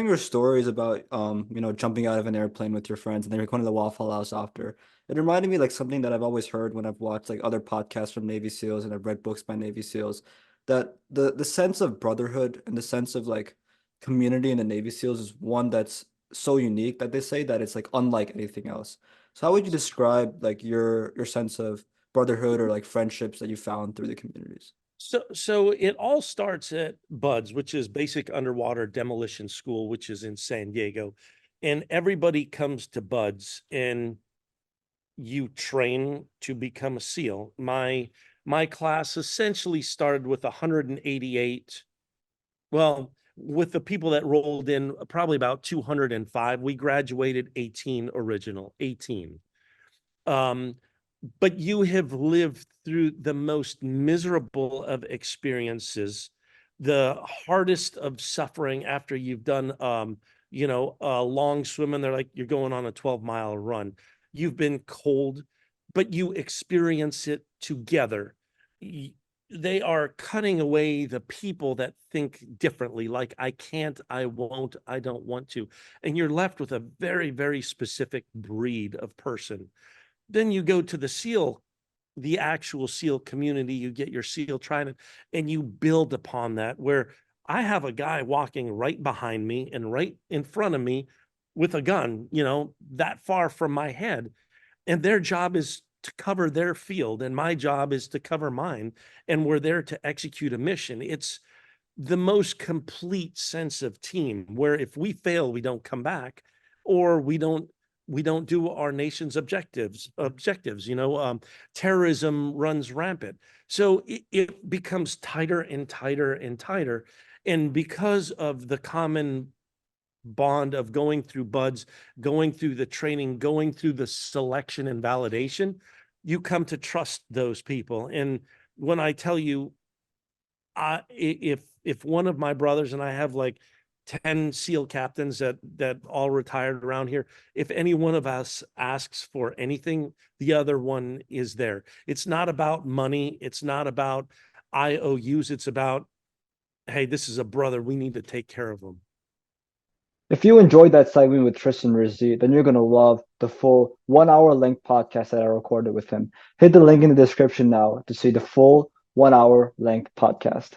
your stories about jumping out of an airplane with your friends and then going to the Waffle House after, it reminded me like something that I've always heard when I've watched like other podcasts from Navy SEALs and I've read books by Navy SEALs, that the sense of brotherhood and the sense of like community in the Navy SEALs is one that's so unique that they say that it's like unlike anything else. So how would you describe like your sense of brotherhood or like friendships that you found through the communities? So it all starts at BUDS, which is Basic Underwater Demolition School, which is in San Diego. And everybody comes to BUDS and you train to become a SEAL. My class essentially started with 188. Well, with the people that rolled in, probably about 205. We graduated 18 original, 18. Um, but you have lived through the most miserable of experiences, the hardest of suffering after you've done a long swim and they're like you're going on a 12-mile run. You've been cold, but you experience it together. They are cutting away the people that think differently, like I can't, I won't, I don't want to. And you're left with a very, very specific breed of person. Then you go to the actual SEAL community, you get your SEAL training, and you build upon that. Where I have a guy walking right behind me and right in front of me with a gun, that far from my head. And their job is to cover their field, and my job is to cover mine. And we're there to execute a mission. It's the most complete sense of team where if we fail, we don't come back, or we don't do our nation's objectives. Terrorism runs rampant, so it becomes tighter and tighter and tighter. And because of the common bond of going through BUDS, going through the training, going through the selection and validation, you come to trust those people. And when I tell you, if one of my brothers, and I have like 10 SEAL captains that all retired around here, if any one of us asks for anything, the other one is there. It's not about money, it's not about IOUs, it's about, hey, this is a brother, we need to take care of him. If you enjoyed that segment with Tristan Rizzi, then you're going to love the full 1 hour length podcast that I recorded with him. Hit the link in the description now to see the full 1 hour length podcast.